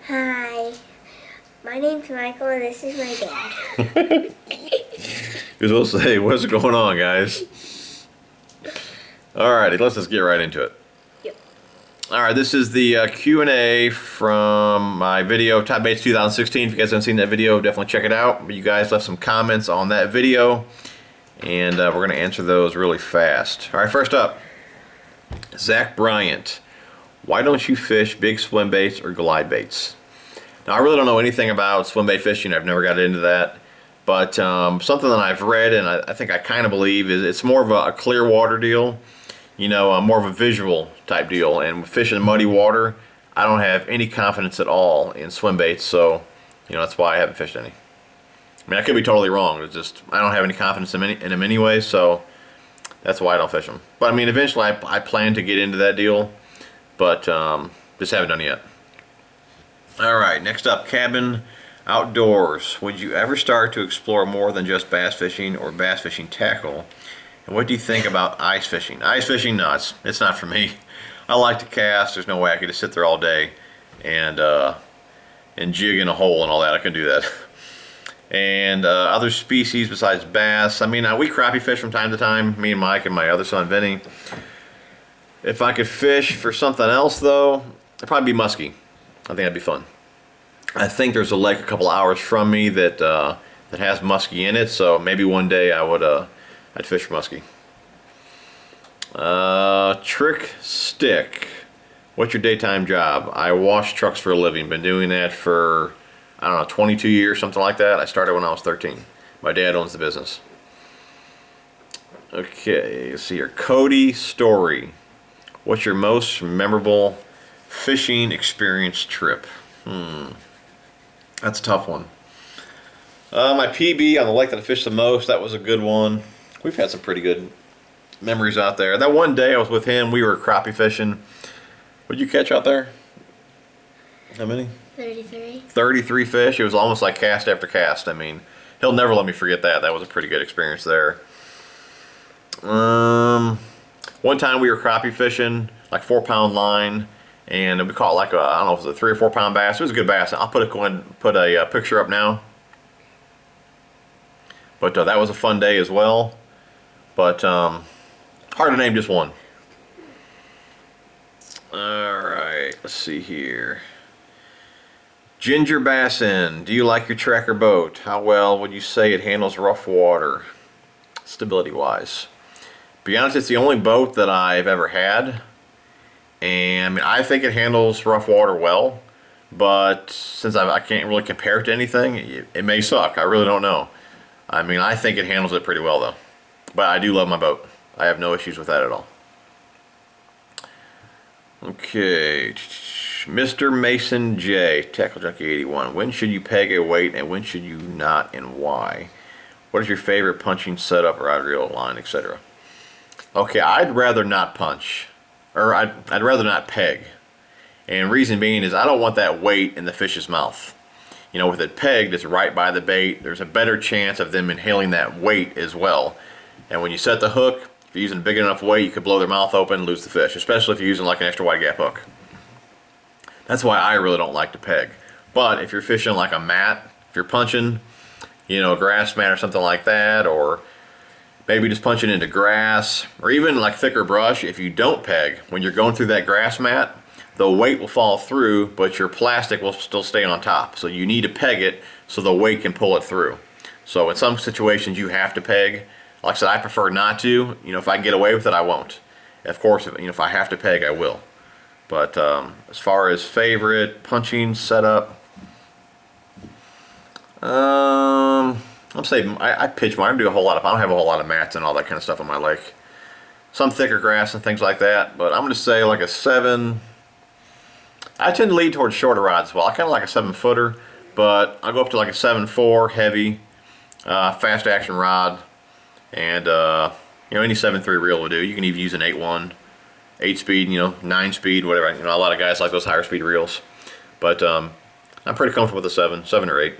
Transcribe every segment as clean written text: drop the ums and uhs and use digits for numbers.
Hi, my name's Michael and this is my dad. You're supposed to say, what's going on, guys? Alrighty, let's just get right into it. Yep. Alright, this is the Q&A from my video, Top Baits 2016. If you guys haven't seen that video, definitely check it out. You guys left some comments on that video, and we're going to answer those really fast. Alright, first up, Zach Bryant. Why don't you fish big swim baits or glide baits? Now, I really don't know anything about swim bait fishing. I've never got into that. But something that I've read, and I think I kind of believe, is it's more of a clear water deal. You know, more of a visual type deal. And with fishing muddy water, I don't have any confidence at all in swim baits. So, you know, that's why I haven't fished any. I mean, I could be totally wrong. It's just, I don't have any confidence in them anyway. So, that's why I don't fish them. But, I mean, eventually I plan to get into that deal. But just haven't done it yet. Alright, next up, Cabin Outdoors. Would you ever start to explore more than just bass fishing or bass fishing tackle? And what do you think about ice fishing? Ice fishing, no, it's not for me. I like to cast. There's no way I could just sit there all day and jig in a hole and all that. I can do that. And other species besides bass, I mean, we crappie fish from time to time, me and Mike and my other son Vinny. If I could fish for something else, though, it'd probably be muskie. I think that'd be fun. I think there's a lake a couple hours from me that that has muskie in it, so maybe one day I'd fish for muskie. Trick stick. What's your daytime job? I wash trucks for a living. Been doing that for, I don't know, 22 years, something like that. I started when I was 13. My dad owns the business. Okay, let's see here. Cody Story. What's your most memorable fishing experience trip? That's a tough one. My PB on the lake that I fished the most, that was a good one. We've had some pretty good memories out there. That one day I was with him, we were crappie fishing. What'd you catch out there? How many? 33. 33 fish. It was almost like cast after cast. I mean, he'll never let me forget that. That was a pretty good experience there. One time we were crappie fishing, like 4-pound line, and we caught like I don't know if it was a 3 or 4 pound bass. It was a good bass. I'll go ahead and put a picture up now. But that was a fun day as well. But hard to name just one. Alright, let's see here. Ginger Bassin, do you like your Tracker boat? How well would you say it handles rough water, stability wise? Be honest, it's the only boat that I've ever had. And I mean, I think it handles rough water well, but since I can't really compare it to anything, it may suck. I really don't know. I mean, I think it handles it pretty well though. But I do love my boat. I have no issues with that at all. Okay, Mr. Mason J, TackleJunky 81. When should you peg a weight and when should you not, and why? What is your favorite punching setup, rod, reel, line, etc.? Okay, I'd rather not punch. Or I'd rather not peg. And reason being is I don't want that weight in the fish's mouth. You know, with it pegged, it's right by the bait. There's a better chance of them inhaling that weight as well. And when you set the hook, if you're using a big enough weight, you could blow their mouth open and lose the fish, especially if you're using like an extra wide gap hook. That's why I really don't like to peg. But if you're fishing like a mat, if you're punching, you know, a grass mat or something like that, or maybe just punching into grass, or even like thicker brush, if you don't peg, when you're going through that grass mat, the weight will fall through, but your plastic will still stay on top. So you need to peg it so the weight can pull it through. So in some situations you have to peg. Like I said, I prefer not to. You know, if I can get away with it, I won't. Of course, if I have to peg, I will. But as far as favorite punching setup, I'm saying I pitch mine. I do a whole lot of. I don't have a whole lot of mats and all that kind of stuff on my lake. Some thicker grass and things like that. But I'm going to say like a 7. I tend to lead towards shorter rods as well. I kind of like a 7-footer, but I'll go up to like a 7.4 heavy, fast action rod, and you know, any 7.3 reel will do. You can even use an 8.1, 8-speed, you know, 9-speed, whatever. You know, a lot of guys like those higher speed reels, but I'm pretty comfortable with a 7 or 8.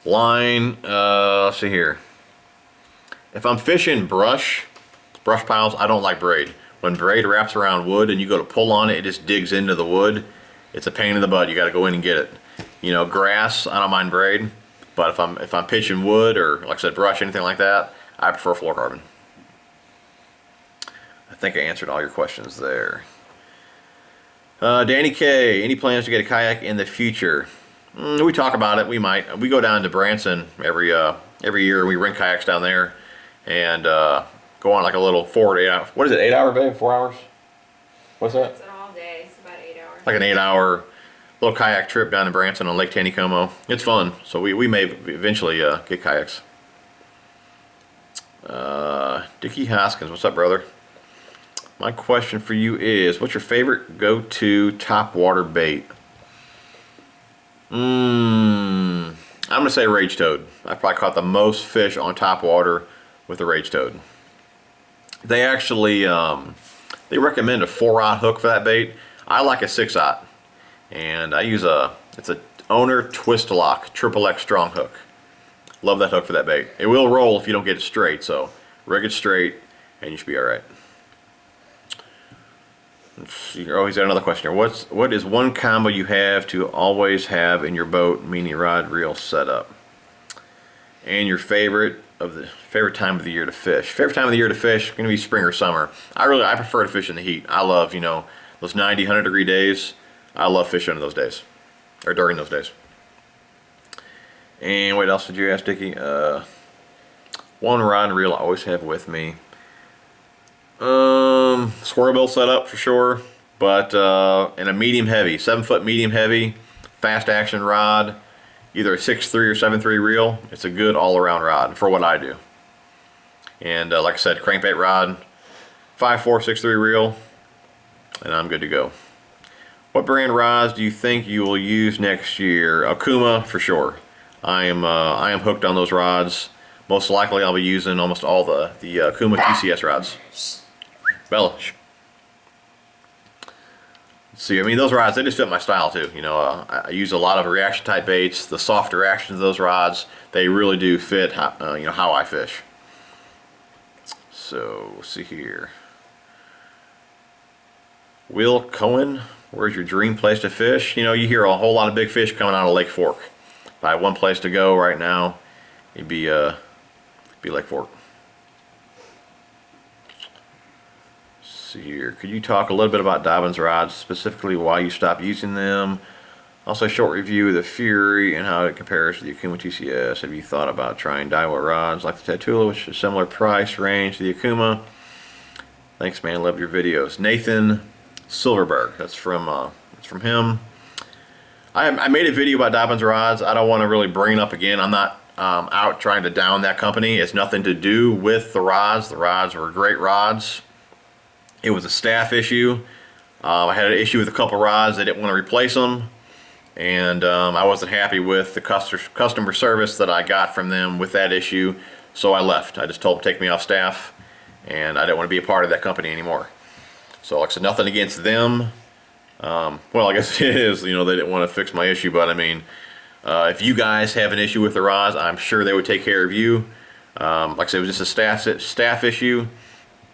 Line, let's see here. If I'm fishing brush piles, I don't like braid. When braid wraps around wood and you go to pull on it, it just digs into the wood, it's a pain in the butt. You got to go in and get it. You know, grass, I don't mind braid, but if I'm pitching wood or, like I said, brush, anything like that, I prefer fluorocarbon. I think I answered all your questions there. Danny K, any plans to get a kayak in the future? We talk about it. We might. We go down to Branson every year. We rent kayaks down there and go on like a little 4 to 8 hour. What is it? 8 hour, babe? 4 hours? What's that? It's an all day. It's about 8 hours. Like an 8 hour little kayak trip down to Branson on Lake Taneycomo. It's fun. So we may eventually get kayaks. Dickie Hoskins, what's up, brother? My question for you is, what's your favorite go-to topwater bait? I'm gonna say rage toad. I probably caught the most fish on topwater with the rage toad. They actually they recommend a 4-aught hook for that bait. I like a 6-aught, and I use it's a Owner Twist Lock XXX strong hook. Love that hook for that bait. It will roll if you don't get it straight, so rig it straight and you should be all right. Oh, he's got another question here. What is one combo you have to always have in your boat, meaning rod, reel, setup? And your favorite time of the year to fish. Favorite time of the year to fish going to be spring or summer. I prefer to fish in the heat. I love, you know, those 90, 100 degree days. I love fishing in those days, or during those days. And what else did you ask, Dickie? One rod and reel I always have with me. Squirrel bill setup for sure, but in a medium heavy, 7-foot medium heavy, fast action rod, either a 6.3 or 7.3 reel. It's a good all-around rod for what I do. And like I said, crankbait rod, 5.4, 6.3 reel, and I'm good to go. What brand rods do you think you will use next year? Okuma for sure. I am hooked on those rods. Most likely I'll be using almost all the Okuma TCS rods. Bella. See, I mean, those rods, they just fit my style too. You know, I use a lot of reaction type baits. The softer actions of those rods, they really do fit you know, how I fish. So, let's see here. Will Cohen, where's your dream place to fish? You know, you hear a whole lot of big fish coming out of Lake Fork. If I had one place to go right now, it'd be Lake Fork. See here. Could you talk a little bit about Dobbins rods, specifically why you stopped using them? Also, a short review of the Fury and how it compares to the Okuma TCS. Have you thought about trying Daiwa rods like the Tatula, which is a similar price range to the Okuma? Thanks, man. Love your videos. Nathan Silverberg. That's from him. I made a video about Dobbins rods. I don't want to really bring it up again. I'm not out trying to down that company. It's nothing to do with the rods. The rods were great rods. It was a staff issue. I had an issue with a couple rods. They didn't want to replace them, and I wasn't happy with the customer service that I got from them with that issue, so I left. I just told them to take me off staff, and I didn't want to be a part of that company anymore. So like I said, nothing against them. Well, I guess it is. You know, they didn't want to fix my issue, but I mean, if you guys have an issue with the rods, I'm sure they would take care of you. Like I said, it was just a staff issue.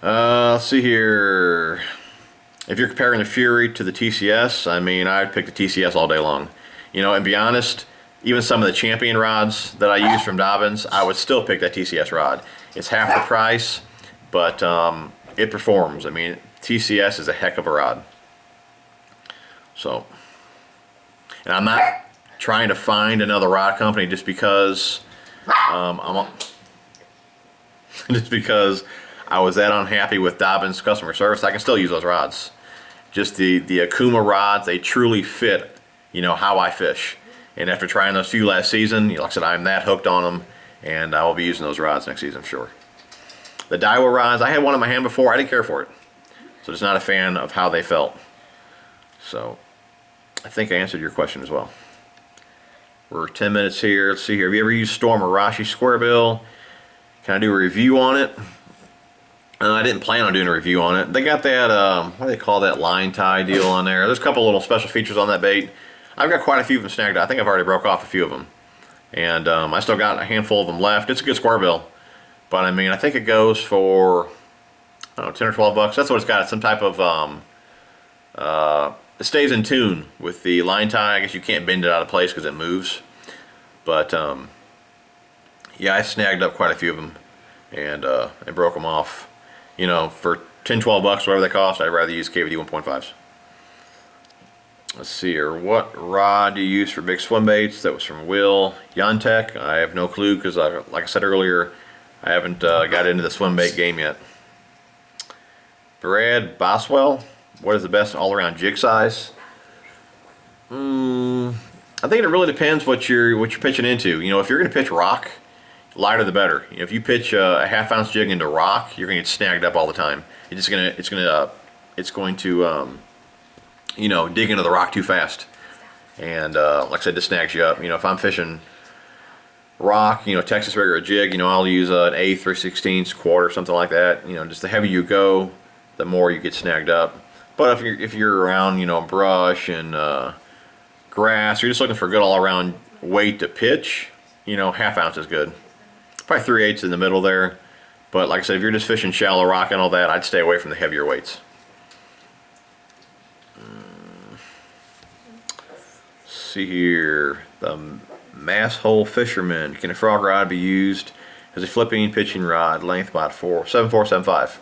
Let's see here. If you're comparing the Fury to the TCS, I mean, I'd pick the TCS all day long. You know, and be honest, even some of the Champion rods that I use from Dobbins, I would still pick that TCS rod. It's half the price, but it performs. I mean, TCS is a heck of a rod. So, and I'm not trying to find another rod company just because just because I was that unhappy with Dobbins customer service. I can still use those rods. Just the Okuma rods, they truly fit, you know, how I fish. And after trying those few last season, like I said, I'm that hooked on them, and I will be using those rods next season, I'm sure. The Daiwa rods, I had one in my hand before. I didn't care for it. So just not a fan of how they felt. So I think I answered your question as well. We're 10 minutes here. Let's see here. Have you ever used Storm Arashi Square Bill? Can I do a review on it? I didn't plan on doing a review on it. They got that, what do they call that, line tie deal on there. There's a couple little special features on that bait. I've got quite a few of them snagged out. I think I've already broke off a few of them. And I still got a handful of them left. It's a good square bill. But I mean, I think it goes for, I don't know, 10 or 12 bucks. That's what it's got. It's some type of stays in tune with the line tie. I guess you can't bend it out of place because it moves. But yeah, I snagged up quite a few of them and broke them off. You know, for 10, 12 bucks, whatever they cost, I'd rather use KVD 1.5s. Let's see here. What rod do you use for big swim baits? That was from Will Yantech. I have no clue because, like I said earlier, I haven't got into the swim bait game yet. Brad Boswell, what is the best all-around jig size? I think it really depends what you're pitching into. You know, if you're going to pitch rock, lighter the better. You know, if you pitch a half-ounce jig into rock, you're going to get snagged up all the time. It's going to you know, dig into the rock too fast, and like I said, this snags you up. You know, if I'm fishing rock, you know, Texas rig or a jig, you know, I'll use an 1/8 or 1/16 quarter, something like that. You know, just the heavier you go, the more you get snagged up. But if you're around, you know, brush and grass, you're just looking for a good all-around weight to pitch, you know, half-ounce is good. Probably 3/8 in the middle there. But like I said, if you're just fishing shallow rock and all that, I'd stay away from the heavier weights. See here, the Mass Hole Fisherman. Can a frog rod be used as a flipping pitching rod? Length about 7.4, 7.5.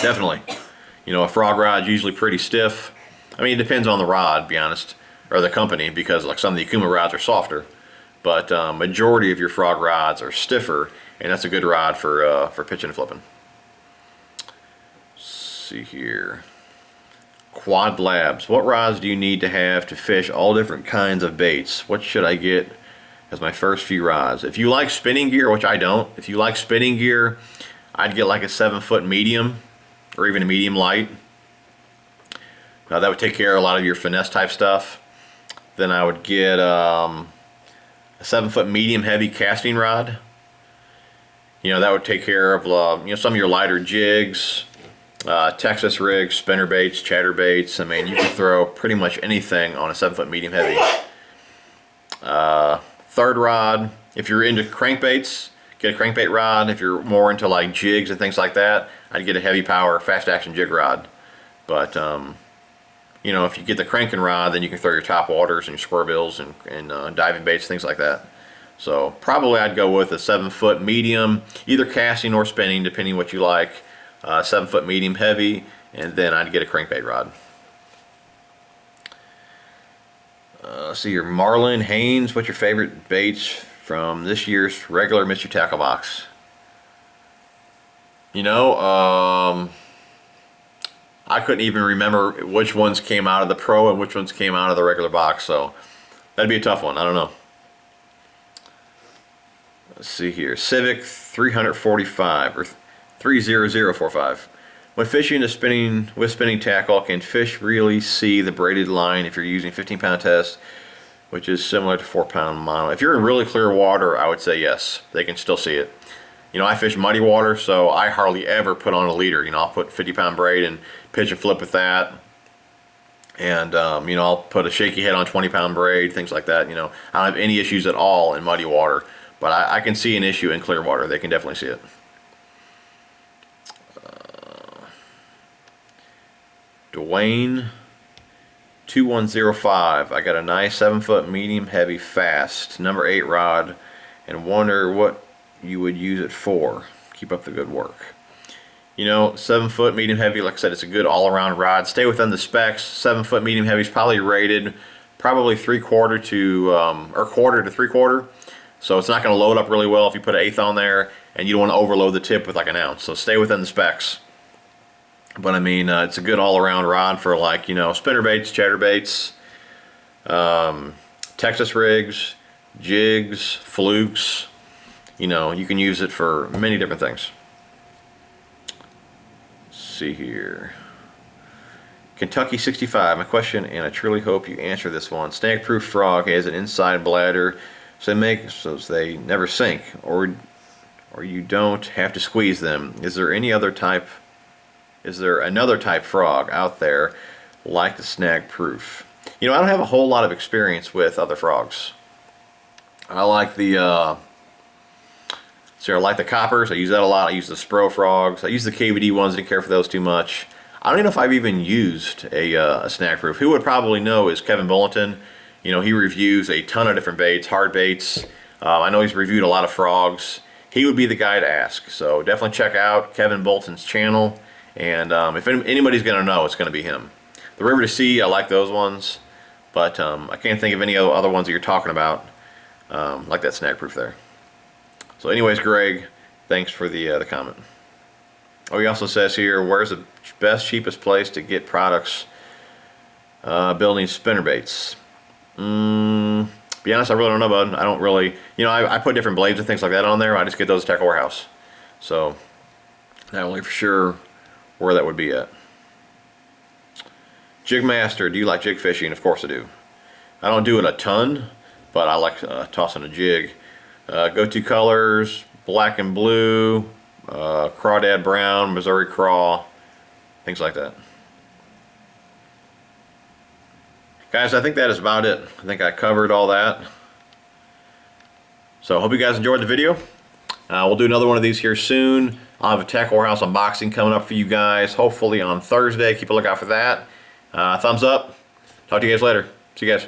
Definitely. You know, a frog rod's usually pretty stiff. I mean, it depends on the rod, to be honest, or the company, because like some of the Akuma rods are softer. But majority of your frog rods are stiffer, and that's a good rod for pitching and flipping. Let's see here. Quad Labs. What rods do you need to have to fish all different kinds of baits? What should I get as my first few rods? If you like spinning gear, which I don't, if you like spinning gear, I'd get like a 7-foot medium or even a medium light. Now that would take care of a lot of your finesse type stuff. Then I would get a 7-foot medium heavy casting rod. You know, that would take care of you know, some of your lighter jigs, Texas rigs, spinner baits, chatter baits. I mean, you can throw pretty much anything on a 7-foot medium heavy. Third rod, if you're into crankbaits, get a crankbait rod. If you're more into like jigs and things like that, I'd get a heavy power, fast action jig rod. But you know, if you get the cranking rod, then you can throw your Topwaters and your square bills and diving baits, things like that. So probably I'd go with a 7-foot medium, either casting or spinning, depending what you like. 7-foot medium heavy, and then I'd get a crankbait rod. See your Marlin Haynes. What's your favorite baits from this year's regular Mystery Tackle box? You know, I couldn't even remember which ones came out of the Pro and which ones came out of the regular box, so that'd be a tough one. I don't know. Let's see here. Civic 345 or 30045. When fishing with spinning tackle, can fish really see the braided line if you're using 15-pound test, which is similar to 4-pound mono? If you're in really clear water, I would say yes, they can still see it. You know, I fish muddy water, so I hardly ever put on a leader. You know, I'll put 50-pound braid and pitch and flip with that. And, you know, I'll put a shaky head on 20-pound braid, things like that. You know, I don't have any issues at all in muddy water, but I can see an issue in clear water. They can definitely see it. Dwayne 2105. I got a nice 7-foot medium heavy fast number 8 rod and wonder what you would use it for. Keep up the good work. You know, 7-foot medium heavy, like I said, it's a good all-around rod. Stay within the specs. 7-foot medium heavy is probably rated 3/4 to or 1/4 to 3/4. So it's not going to load up really well if you put an 1/8 on there, and you don't want to overload the tip with like an ounce. So stay within the specs. But I mean, it's a good all-around rod for, like, you know, spinner baits, chatter baits, Texas rigs, jigs, flukes. You know, you can use it for many different things. Let's see here. Kentucky 65. My question, and I truly hope you answer this one. Snag-proof frog has an inside bladder, so they never sink, or you don't have to squeeze them. Is there another type frog out there like the snag-proof? You know, I don't have a whole lot of experience with other frogs. I like the I like the coppers. I use that a lot. I use the Spro frogs. I use the KVD ones. Didn't care for those too much. I don't even know if I've even used a snag proof. Who would probably know is Kevin Bulletin. You know, he reviews a ton of different baits, hard baits. I know he's reviewed a lot of frogs. He would be the guy to ask. So definitely check out Kevin Bolton's channel. And if anybody's going to know, it's going to be him. The River to Sea, I like those ones. But I can't think of any other ones that you're talking about. Like that snag proof there. So anyways, Greg, thanks for the comment. Oh, he also says here, where's the best, cheapest place to get products building spinnerbaits? Be honest, I really don't know, bud. I don't really, you know, I put different blades and things like that on there. I just get those at Tackle Warehouse. So, not only for sure where that would be at. Jig Master, do you like jig fishing? Of course I do. I don't do it a ton, but I like tossing a jig. Go-to colors, black and blue, crawdad brown, Missouri craw, things like that. Guys, I think that is about it. I think I covered all that. So I hope you guys enjoyed the video. We'll do another one of these here soon. I'll have a Tackle Warehouse unboxing coming up for you guys, hopefully on Thursday. Keep a lookout for that. Thumbs up. Talk to you guys later. See you guys.